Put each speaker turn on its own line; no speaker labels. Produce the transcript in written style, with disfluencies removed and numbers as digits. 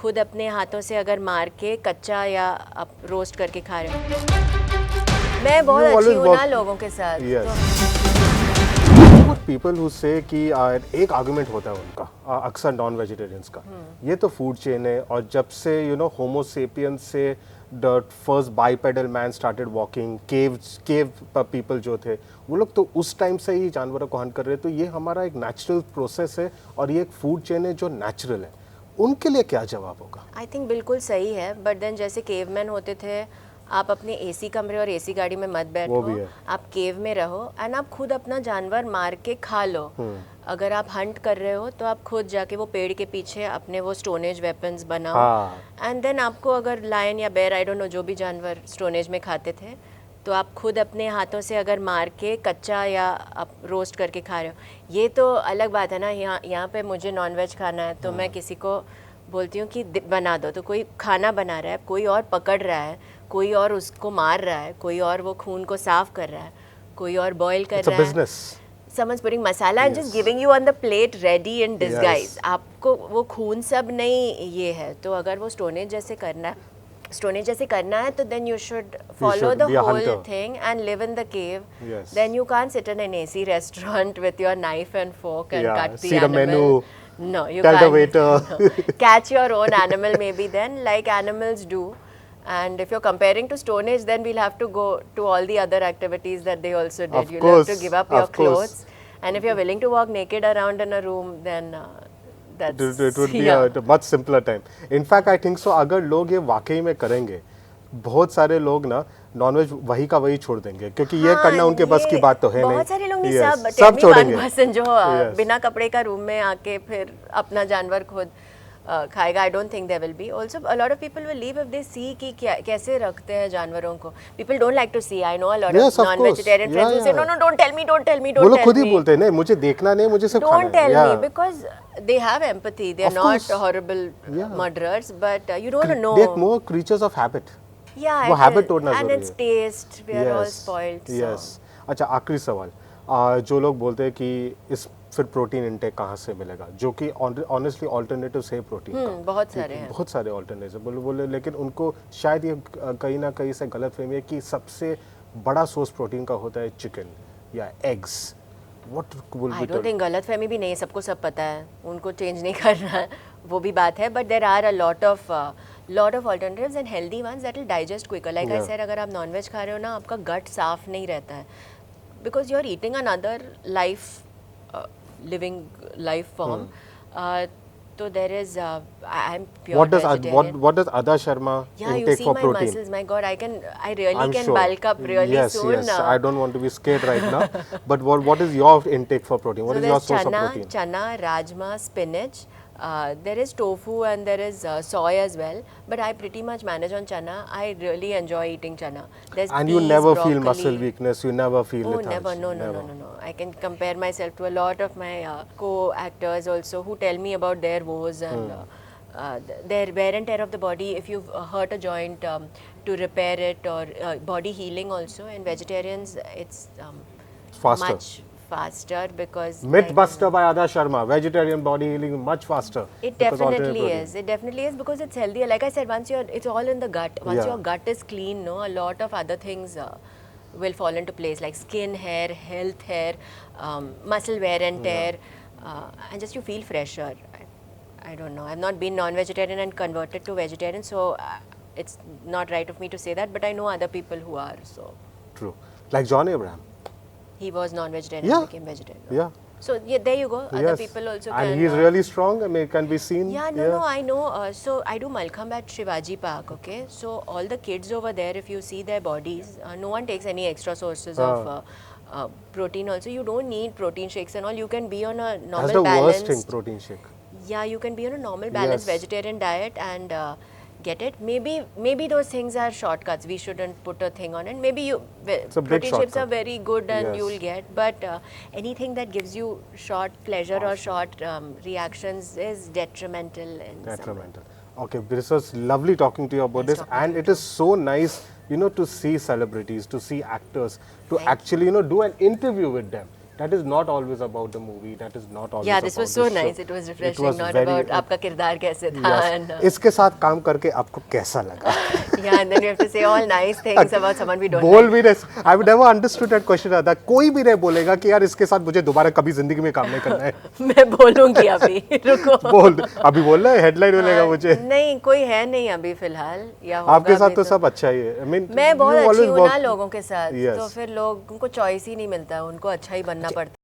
खुद अपने हाथों से अगर मार के कच्चा या आप रोस्ट करके खा रहे हो। मैं बहुत अच्छी हूँ ना लोगों के साथ।
पीपल हु से कि एक आर्गुमेंट होता है उनका अक्सर नॉन वेजिटेरियंस का, ये तो फूड चेन है और जब से होमो सेपियंस से the first bipedal man started walking, cave people जो थे वो लोग तो उस टाइम से ही जानवरों को हंट कर रहे हैं, तो ये हमारा एक नेचुरल प्रोसेस है और ये एक फूड चेन है जो नेचुरल है। उनके लिए क्या जवाब होगा?
आई थिंक बिल्कुल सही है, बट देन जैसे केवमैन होते थे, आप अपने एसी कमरे और एसी गाड़ी में मत बैठो, आप केव में रहो एंड आप खुद अपना जानवर मार के खा लो। अगर आप हंट कर रहे हो तो आप खुद जाके वो पेड़ के पीछे अपने वो स्टोनेज वेपन्स बनाओ एंड देन आपको अगर लायन या बेर, आई डोंट नो, जो भी जानवर स्टोनेज में खाते थे, तो आप खुद अपने हाथों से अगर मार के कच्चा या आप रोस्ट करके खा रहे हो। ये तो अलग बात है ना। यहाँ पे मुझे नॉनवेज खाना है तो मैं किसी को बोलती हूँ कि बना दो, तो कोई खाना बना रहा है, कोई और पकड़ रहा है, कोई और उसको मार रहा है, कोई और वो खून को साफ कर रहा है, कोई और बॉईल कर रहा है। समझ putting masala and just giving you on the plate ready in disguise. आपको वो खून सब नहीं ये है। तो अगर वो स्टोनेज जैसे करना है तो then you should follow the whole thing and live in the cave. Then you can't sit in an AC restaurant with your knife and fork and cut the animal. No, you can't.
Tell the waiter.
Catch your own animal maybe then, like animals do. And if you're comparing to Stone Age, then we'll have to go to all the other activities that they also did. You'll have to give up your clothes. And if you're willing to walk naked around in a room, then
it would be a much simpler time. In fact, I think so. अगर लोग ये वाकई में करेंगे, बहुत सारे लोग ना नॉनवेज वही का वही छोड़ देंगे, क्योंकि ये करना उनके बस की बात तो है नहीं।
बहुत सारे लोग नहीं,
सब छोड़ेंगे।
जो बिना कपड़े का रूम में आके फिर अपना जानवर खुद खाएगा। I don't think there will be also a lot of people will leave if they see कि कैसे रखते हैं जानवरों को। People don't like to see. I know a lot of non vegetarian friends who say no no don't tell me
वो लोग खुद ही बोलते हैं नहीं मुझे देखना नहीं, मुझे सिर्फ खाना है।
Don't tell me because they have empathy. They are not horrible murderers, but you don't know.
They're more creatures of habit.
Yeah,
वो habit तोड़ना
and it's taste. We are all spoiled.
Yes. अच्छा, आखिरी सवाल, जो लोग बोलते हैं कि इस फिर प्रोटीन इंटेक कहाँ से मिलेगा, जो कि ऑनेस्टली ऑल्टरनेटिव्स है प्रोटीन का,
बहुत सारे हैं,
बहुत सारे ऑल्टरनेटिव्स बोले, लेकिन उनको शायद ये कहीं ना कहीं से गलतफहमी है कि सबसे बड़ा सोर्स प्रोटीन का होता है चिकन या एग्स।
I don't think गलतफहमी भी नहीं है, सबको सब पता है, उनको चेंज नहीं करना है, वो भी बात है। But there are a lot of alternatives and healthy ones that will digest quicker. Like I said, अगर आप नॉनवेज खा रहे हो ना, आपका गट साफ नहीं रहता है, because you're eating another living life form. So there is I'm pure vegetarian.
What does Ada Sharma intake for protein?
Yeah, you see my muscles. My God, I really can bulk up really soon.
Yes, I don't want to be scared right now. But what is your intake for protein? What is your source of protein?
Chana, rajma, spinach. There is tofu and there is soy as well, but I pretty much manage on chana. I really enjoy eating chana. There's
and
peas,
you never
broccoli.
feel muscle weakness, you never feel lethargy?
No. I can compare myself to a lot of my co-actors also who tell me about their woes and their wear and tear of the body. If you've hurt a joint, to repair it, or body healing also, in vegetarians it's
faster.
Much faster, because
Mythbuster by Ada Sharma, vegetarian body healing much faster.
It definitely is. It definitely is, because it's healthier. Like I said, it's all in the gut. Once your gut is clean, no, a lot of other things will fall into place, like skin, hair, health, muscle wear and tear, and just you feel fresher. I don't know. I've not been non-vegetarian and converted to vegetarian, so it's not right of me to say that. But I know other people who are. So
true. Like John Abraham.
He was non-vegetarian and became vegetarian.
Yeah.
So there you go. Other people also can.
And he's really strong. I mean, it can be seen.
Yeah, no, I know. So I do Malkham at Shivaji Park. Okay, so all the kids over there, if you see their bodies, no one takes any extra sources of protein. Also, you don't need protein shakes and all. You can be on a normal
That's the
balanced.
worst thing, protein shake.
Yeah, you can be on a normal balanced vegetarian diet and get it. Maybe those things are shortcuts. We shouldn't put a thing on it. Maybe protein shakes are very good and you'll get, but anything that gives you short pleasure or short reactions is detrimental.
Detrimental. Okay, this was lovely talking to you about this, and it is so nice, to see celebrities, to see actors, to actually, do an interview with them. that is not always about the movie, that is not always
Yeah, this
about
was so
the show.
nice. It was refreshing,
was
not
very-
about आपका किरदार कैसे था.
Yes.
And,
इसके साथ काम करके आपको कैसा लगा?
yeah, and then you have to say all nice things about someone we don't
बोल
like.
भी नहीं, I would never understood that question आता. कोई भी नहीं बोलेगा कि यार इसके साथ मुझे दोबारा कभी जिंदगी में काम नहीं करना है.
मैं बोलूंगी अभी. रुको.
बोल दे. अभी बोल रहा है, हेडलाइन मिलेगा मुझे.
नहीं, कोई है नहीं अभी फिलहाल, या होगा
आपके साथ
भी
तो सब अच्छा ही है. I mean,
मैं बहुत
you
अच्छी
always
हूँ ना
work-
लोगों के साथ.
Yes.
तो फिर लोगों को चॉइस ही नहीं मिलता, उनको अच्छा ही बनना पड़ता है.